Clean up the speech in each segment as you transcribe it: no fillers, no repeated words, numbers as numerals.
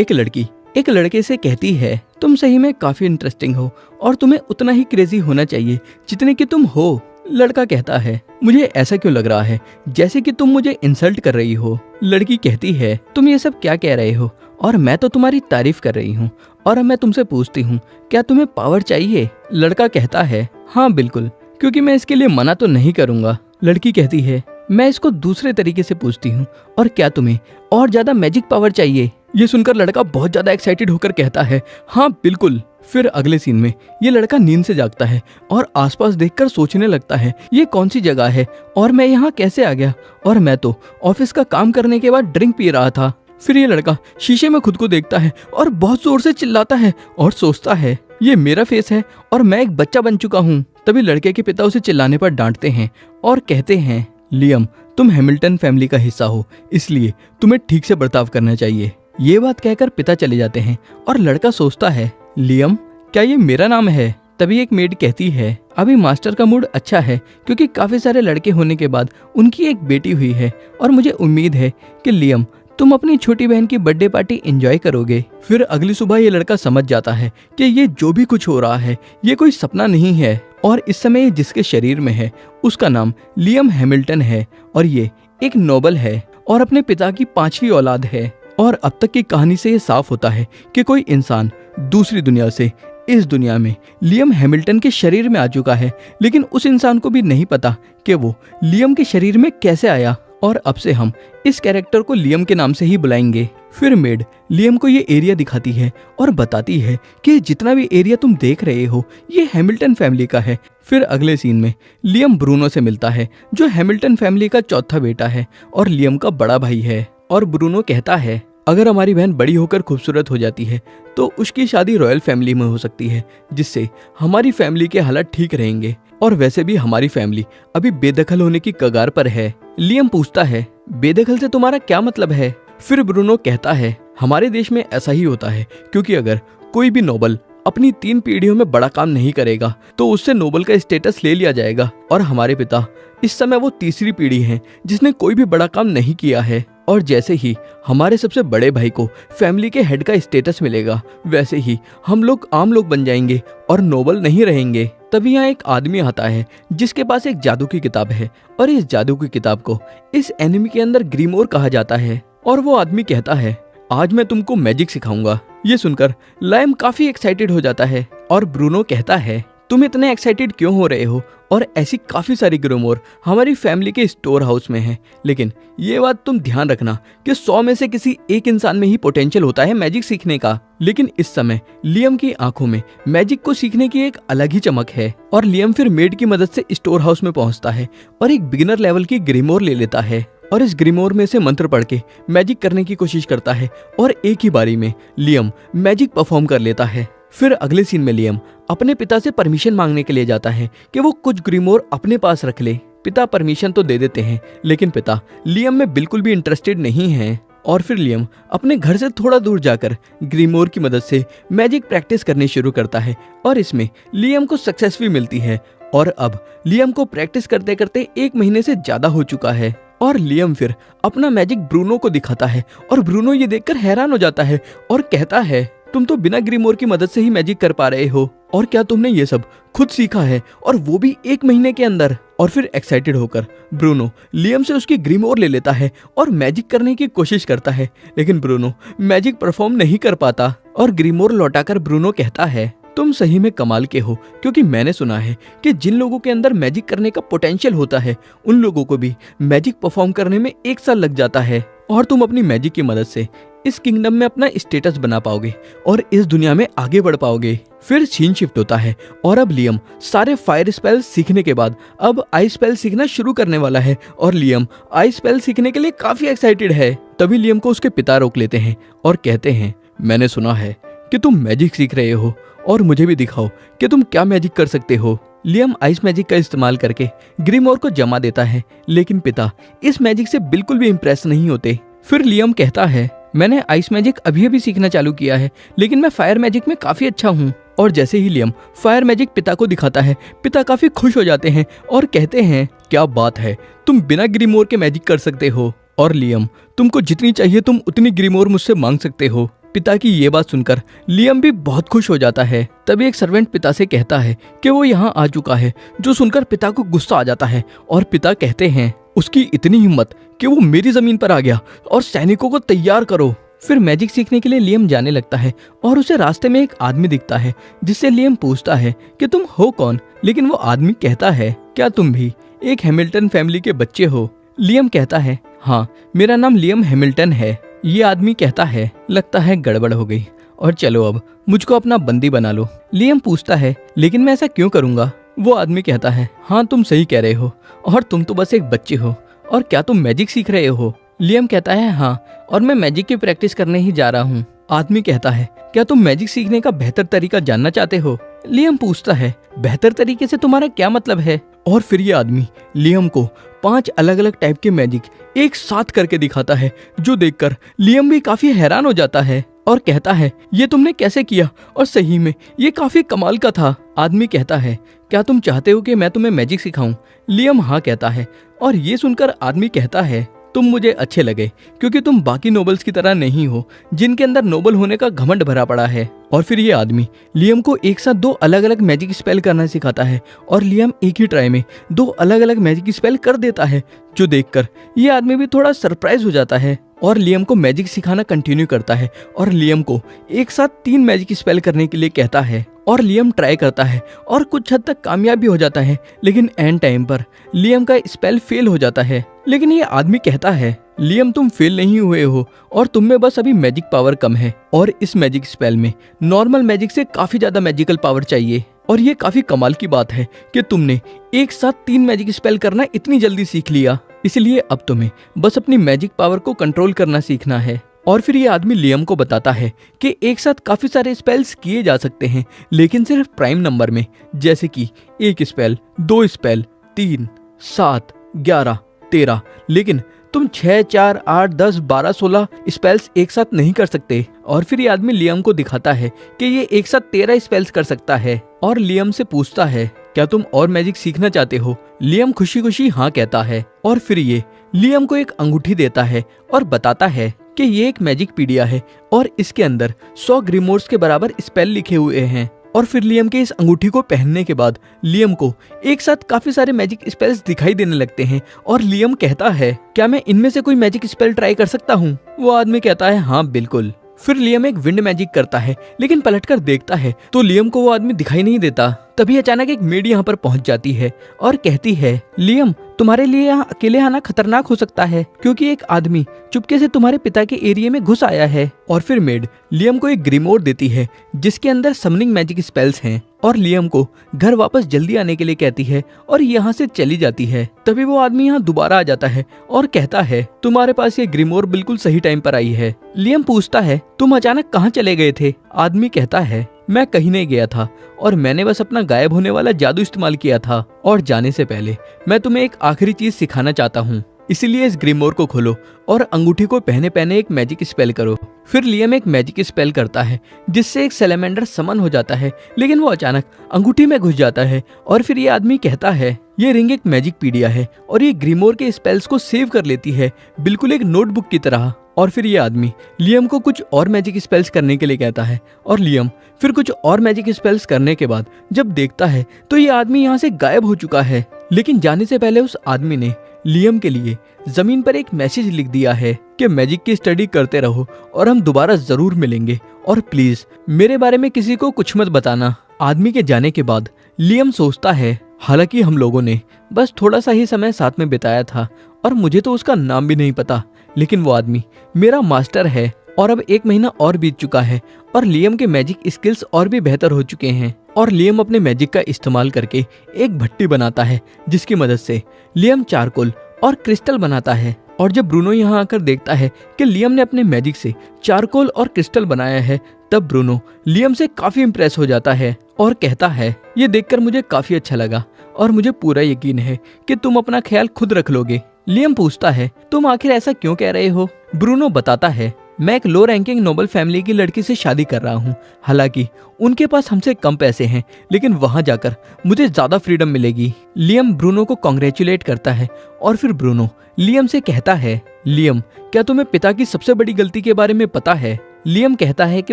एक लड़की एक लड़के से कहती है, तुम सही में काफी इंटरेस्टिंग हो और तुम्हें उतना ही क्रेजी होना चाहिए जितने कि तुम हो। लड़का कहता है, मुझे ऐसा क्यों लग रहा है जैसे कि तुम मुझे इंसल्ट कर रही हो। लड़की कहती है, तुम ये सब क्या कह रहे हो और मैं तो तुम्हारी तारीफ कर रही हूँ। और अब मैं तुमसे पूछती हूँ, क्या तुम्हें पावर चाहिए? लड़का कहता है, हाँ बिल्कुल, क्योंकि मैं इसके लिए मना तो नहीं करूँगा। लड़की कहती है, मैं इसको दूसरे तरीके से पूछती हूँ, और क्या तुम्हें और ज्यादा मैजिक पावर चाहिए? ये सुनकर लड़का बहुत ज्यादा एक्साइटेड होकर कहता है, हाँ बिल्कुल। फिर अगले सीन में ये लड़का नींद से जागता है और आसपास देखकर सोचने लगता है, ये कौन सी जगह है और मैं यहाँ कैसे आ गया, और मैं तो ऑफिस का काम करने के बाद ड्रिंक पी रहा था। फिर ये लड़का शीशे में खुद को देखता है और बहुत जोर से चिल्लाता है और सोचता है, ये मेरा फेस है और मैं एक बच्चा बन चुका हूँ। तभी लड़के के पिता उसे चिल्लाने पर डांटते हैं और कहते हैं, लियम तुम हैमिल्टन फैमिली का हिस्सा हो, इसलिए तुम्हें ठीक से बर्ताव करना चाहिए। ये बात कहकर पिता चले जाते हैं और लड़का सोचता है, लियम क्या ये मेरा नाम है? तभी एक मेड कहती है, अभी मास्टर का मूड अच्छा है क्योंकि काफी सारे लड़के होने के बाद उनकी एक बेटी हुई है और मुझे उम्मीद है कि लियम तुम अपनी छोटी बहन की बर्थडे पार्टी एंजॉय करोगे। फिर अगली सुबह ये लड़का समझ जाता है कि ये जो भी कुछ हो रहा है ये कोई सपना नहीं है और इस समय ये जिसके शरीर में है उसका नाम लियम हैमिल्टन है और ये एक नोबल है और अपने पिता की 5वीं औलाद है। और अब तक की कहानी से ये साफ होता है कि कोई इंसान दूसरी दुनिया से इस दुनिया में लियम हैमिल्टन के शरीर में आ चुका है, लेकिन उस इंसान को भी नहीं पता कि वो लियम के शरीर में कैसे आया। और अब से हम इस कैरेक्टर को लियम के नाम से ही बुलाएंगे। फिर मेड लियम को ये एरिया दिखाती है और बताती है कि जितना भी एरिया तुम देख रहे हो ये हैमिल्टन फैमिली का है। फिर अगले सीन में लियम ब्रूनो से मिलता है जो हैमिल्टन फैमिली का चौथा बेटा है और लियम का बड़ा भाई है। और ब्रूनो कहता है, अगर हमारी बहन बड़ी होकर खूबसूरत हो जाती है तो उसकी शादी रॉयल फैमिली में हो सकती है, जिससे हमारी फैमिली के हालात ठीक रहेंगे। और वैसे भी हमारी फैमिली अभी बेदखल होने की कगार पर है। लियम पूछता है, बेदखल से तुम्हारा क्या मतलब है? फिर ब्रूनो कहता है, हमारे देश में ऐसा ही होता है क्योंकि अगर कोई भी नोबल अपनी 3 पीढ़ियों में बड़ा काम नहीं करेगा तो उससे नोबल का स्टेटस ले लिया जाएगा। और हमारे पिता इस समय वो तीसरी पीढ़ी है जिसने कोई भी बड़ा काम नहीं किया है। और जैसे ही हमारे सबसे बड़े भाई को फैमिली के हेड का स्टेटस मिलेगा वैसे ही हम लोग आम लोग बन जाएंगे और नोबल नहीं रहेंगे। तभी यहाँ एक आदमी आता है जिसके पास एक जादू की किताब है और इस जादू की किताब को इस एनिमी के अंदर ग्रीमोर कहा जाता है। और वो आदमी कहता है, आज मैं तुमको मैजिक सिखाऊंगा। ये सुनकर लाइम काफी एक्साइटेड हो जाता है और ब्रूनो कहता है, तुम इतने एक्साइटेड क्यों हो रहे हो? और ऐसी काफी सारी ग्रीमोर हमारी फैमिली के स्टोर हाउस में है, लेकिन ये बात तुम ध्यान रखना कि 100 में से किसी एक इंसान में ही पोटेंशियल होता है मैजिक सीखने का। लेकिन इस समय लियम की आंखों में मैजिक को सीखने की एक अलग ही चमक है। और लियम फिर मेड की मदद से स्टोर हाउस में पहुंचता है और एक बिगिनर लेवल की ग्रीमोर ले लेता है और इस ग्रीमोर में से मंत्र पढ़ के मैजिक करने की कोशिश करता है और एक ही बारी में लियम मैजिक परफॉर्म कर लेता है। फिर अगले सीन में लियम अपने पिता से परमिशन मांगने के लिए जाता है कि वो कुछ ग्रीमोर अपने पास रख ले। पिता परमिशन तो दे देते हैं, लेकिन पिता लियम में बिल्कुल भी इंटरेस्टेड नहीं है। और फिर लियम अपने घर से थोड़ा दूर जाकर ग्रीमोर की मदद से मैजिक प्रैक्टिस करनी शुरू करता है और इसमें लियम को सक्सेस भी मिलती है। और अब लियम को प्रैक्टिस करते करते 1 महीने से ज्यादा हो चुका है। और लियम फिर अपना मैजिक ब्रूनो को दिखाता है और ब्रूनो ये देखकर हैरान हो जाता है और कहता है, तुम तो बिना ग्रीमोर की मदद से ही मैजिक कर पा रहे हो, और क्या तुमने ये सब खुद सीखा है और वो भी 1 महीने के अंदर? और फिर एक्साइटेड होकर ब्रूनो लियम से उसकी ग्रीमोर ले लेता है और मैजिक करने की कोशिश करता है, लेकिन ब्रूनो मैजिक परफॉर्म नहीं कर पाता। और ग्रीमोर लौटाकर ब्रूनो कहता है, तुम सही में कमाल के हो, क्योंकि मैंने सुना है कि जिन लोगों के अंदर मैजिक करने का पोटेंशियल होता है उन लोगों को भी मैजिक परफॉर्म करने में 1 साल लग जाता है और तुम अपनी मैजिक की मदद से इस किंगडम में अपना स्टेटस बना पाओगे और इस दुनिया में आगे बढ़ पाओगे। फिर सीन शिफ्ट होता है और अब लियम सारे फायर स्पेल सीखने के बाद अब आइस स्पेल सीखना शुरू करने वाला है और लियम आइस स्पेल सीखने के लिए काफी एक्साइटेड है। तभी लियम को उसके पिता रोक लेते हैं और कहते हैं, मैंने सुना है कि तुम मैजिक सीख रहे हो और मुझे भी दिखाओ कि तुम क्या मैजिक कर सकते हो। लियम आइस मैजिक का इस्तेमाल करके ग्रीमोर को जमा देता है, लेकिन पिता इस मैजिक से बिल्कुल भी इम्प्रेस नहीं होते। फिर लियम कहता है, मैंने आइस मैजिक अभी अभी सीखना चालू किया है, लेकिन मैं फायर मैजिक में काफी अच्छा हूँ। और जैसे ही लियम फायर मैजिक पिता को दिखाता है, पिता काफी खुश हो जाते हैं और कहते हैं, क्या बात है, तुम बिना ग्रीमोर के मैजिक कर सकते हो। और लियम, तुमको जितनी चाहिए तुम उतनी ग्रीमोर मुझसे मांग सकते हो। पिता की ये बात सुनकर लियम भी बहुत खुश हो जाता है। तभी एक सर्वेंट पिता से कहता है कि वो यहाँ आ चुका है, जो सुनकर पिता को गुस्सा आ जाता है और पिता कहते हैं उसकी इतनी हिम्मत कि वो मेरी जमीन पर आ गया और सैनिकों को तैयार करो। फिर मैजिक सीखने के लिए लियम जाने लगता है और उसे रास्ते में एक आदमी दिखता है, जिससे लियम पूछता है कि तुम हो कौन, लेकिन वो आदमी कहता है क्या तुम भी एक हैमिल्टन फैमिली के बच्चे हो। लियम कहता है हाँ, मेरा नाम लियम हैमिल्टन है। ये आदमी कहता है लगता है गड़बड़ हो गई और चलो अब मुझको अपना बंदी बना लो। लियम पूछता है लेकिन मैं ऐसा क्यों करूंगा। वो आदमी कहता है हाँ, तुम सही कह रहे हो और तुम तो बस एक बच्चे हो, और क्या तुम मैजिक सीख रहे हो। लियम कहता है हाँ, और मैं मैजिक की प्रैक्टिस करने ही जा रहा हूँ। आदमी कहता है क्या तुम मैजिक सीखने का बेहतर तरीका जानना चाहते हो। लियम पूछता है बेहतर तरीके से तुम्हारा क्या मतलब है। और फिर ये आदमी लियम को 5 अलग अलग टाइप के मैजिक एक साथ करके दिखाता है, जो देखकर लियम भी काफी हैरान हो जाता है और कहता है ये तुमने कैसे किया, और सही में ये काफी कमाल का था। आदमी कहता है क्या तुम चाहते हो कि मैं तुम्हें मैजिक सिखाऊं। लियम हाँ कहता है और ये सुनकर आदमी कहता है तुम मुझे अच्छे लगे, क्योंकि तुम बाकी नोबल्स की तरह नहीं हो जिनके अंदर नोबल होने का घमंड भरा पड़ा है। और फिर ये आदमी लियम को एक साथ 2 अलग अलग मैजिक स्पेल करना सिखाता है और लियम एक ही ट्राई में 2 अलग अलग मैजिक स्पेल कर देता है, जो देखकर ये आदमी भी थोड़ा सरप्राइज हो जाता है और लियम को मैजिक सिखाना कंटिन्यू करता है और लियम को एक साथ 3 मैजिक स्पेल करने के लिए कहता है। और लियम ट्राई करता है और कुछ हद तक कामयाब भी हो जाता है, लेकिन एंड टाइम पर लियम का स्पेल फेल हो जाता है। लेकिन ये आदमी कहता है लियम तुम फेल नहीं हुए हो और तुम में बस अभी मैजिक पावर कम है, और इस मैजिक स्पेल में नॉर्मल मैजिक से काफी ज्यादा मैजिकल पावर चाहिए। और ये काफी कमाल की बात है कि तुमने एक साथ 3 मैजिक स्पेल करना इतनी जल्दी सीख लिया, इसलिए अब तुम्हें बस अपनी मैजिक पावर को कंट्रोल करना सीखना है। और फिर ये आदमी लियम को बताता है कि एक साथ काफी सारे स्पेल्स किए जा सकते हैं, लेकिन सिर्फ प्राइम नंबर में, जैसे कि 1 स्पेल, 2 स्पेल, 3, 7, 11, 13, लेकिन तुम 6, 4, 8, 10, 12, 16 स्पेल्स एक साथ नहीं कर सकते। और फिर ये आदमी लियम को दिखाता है कि ये एक साथ 13 स्पेल्स कर सकता है और लियम से पूछता है क्या तुम और मैजिक सीखना चाहते हो। लियम खुशी खुशी हाँ कहता है और फिर ये लियम को एक अंगूठी देता है और बताता है कि ये एक मैजिक पीडिया है और इसके अंदर 100 ग्रीमोर्स के बराबर स्पेल लिखे हुए हैं। और फिर लियम के इस अंगूठी को पहनने के बाद लियम को एक साथ काफी सारे मैजिक स्पेल्स दिखाई देने लगते हैं और लियम कहता है क्या मैं इनमें से कोई मैजिक स्पेल ट्राई कर सकता हूँ। वो आदमी कहता है हाँ बिल्कुल। फिर लियम एक विंड मैजिक करता है, लेकिन पलटकर देखता है तो लियम को वो आदमी दिखाई नहीं देता। तभी अचानक एक मेड यहाँ पर पहुंच जाती है और कहती है लियम तुम्हारे लिए यहाँ अकेले आना खतरनाक हो सकता है, क्योंकि एक आदमी चुपके से तुम्हारे पिता के एरिया में घुस आया है। और फिर मेड लियम को एक ग्रीमोर देती है जिसके अंदर समनिंग मैजिक स्पेल्स हैं और लियम को घर वापस जल्दी आने के लिए कहती है और यहाँ से चली जाती है। तभी वो आदमी यहाँ दोबारा आ जाता है और कहता है तुम्हारे पास ये ग्रीमोर बिल्कुल सही टाइम पर आई है। लियम पूछता है तुम अचानक कहाँ चले गए थे। आदमी कहता है मैं कहीं नहीं गया था और मैंने बस अपना गायब होने वाला जादू इस्तेमाल किया था, और जाने से पहले मैं तुम्हें एक आखिरी चीज सिखाना चाहता हूँ, इसीलिए इस ग्रीमोर को खोलो और अंगूठी को पहने पहने एक मैजिक स्पेल करो। फिर लियम एक मैजिक स्पेल करता है जिससे एक सैलेमेंडर समन हो जाता है, लेकिन वो अचानक अंगूठी में घुस जाता है। और फिर ये आदमी कहता है ये रिंग एक मैजिक पीडिया है और ये ग्रीमोर के स्पेल्स को सेव कर लेती है, बिल्कुल एक नोटबुक की तरह। और फिर ये आदमी लियम को कुछ और मैजिक स्पेल्स करने के लिए कहता है और लियम फिर कुछ और मैजिक स्पेल्स करने के बाद जब देखता है तो ये आदमी यहाँ से गायब हो चुका है। लेकिन जाने से पहले उस आदमी ने लियम के लिए जमीन पर एक मैसेज लिख दिया है कि मैजिक की स्टडी करते रहो और हम दोबारा जरूर मिलेंगे, और प्लीज मेरे बारे में किसी को कुछ मत बताना। आदमी के जाने के बाद लियम सोचता है हालांकि हम लोगों ने बस थोड़ा सा ही समय साथ में बिताया था और मुझे तो उसका नाम भी नहीं पता, लेकिन वो आदमी मेरा मास्टर है। और अब 1 महीना और बीत चुका है और लियम के मैजिक स्किल्स और भी बेहतर हो चुके हैं और लियम अपने मैजिक का इस्तेमाल करके एक भट्टी बनाता है जिसकी मदद से लियम चारकोल और क्रिस्टल बनाता है। और जब ब्रूनो यहाँ आकर देखता है कि लियम ने अपने मैजिक से चारकोल और क्रिस्टल बनाया है, तब ब्रूनो लियम से काफी इम्प्रेस हो जाता है और कहता है ये देखकर मुझे काफी अच्छा लगा और मुझे पूरा यकीन है कि तुम अपना ख्याल खुद रख लोगे। लियम पूछता है तुम आखिर ऐसा क्यों कह रहे हो। ब्रूनो बताता है मैं एक लो रैंकिंग नोबल फैमिली की लड़की से शादी कर रहा हूँ, हालांकि उनके पास हमसे कम पैसे हैं, लेकिन वहां जाकर मुझे ज्यादा फ्रीडम मिलेगी। लियम ब्रूनो को कॉन्ग्रेचुलेट करता है और फिर ब्रूनो लियम से कहता है लियम क्या तुम्हें पिता की सबसे बड़ी गलती के बारे में पता है। लियम कहता है कि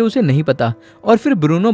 उसे नहीं पता और फिर ब्रूनो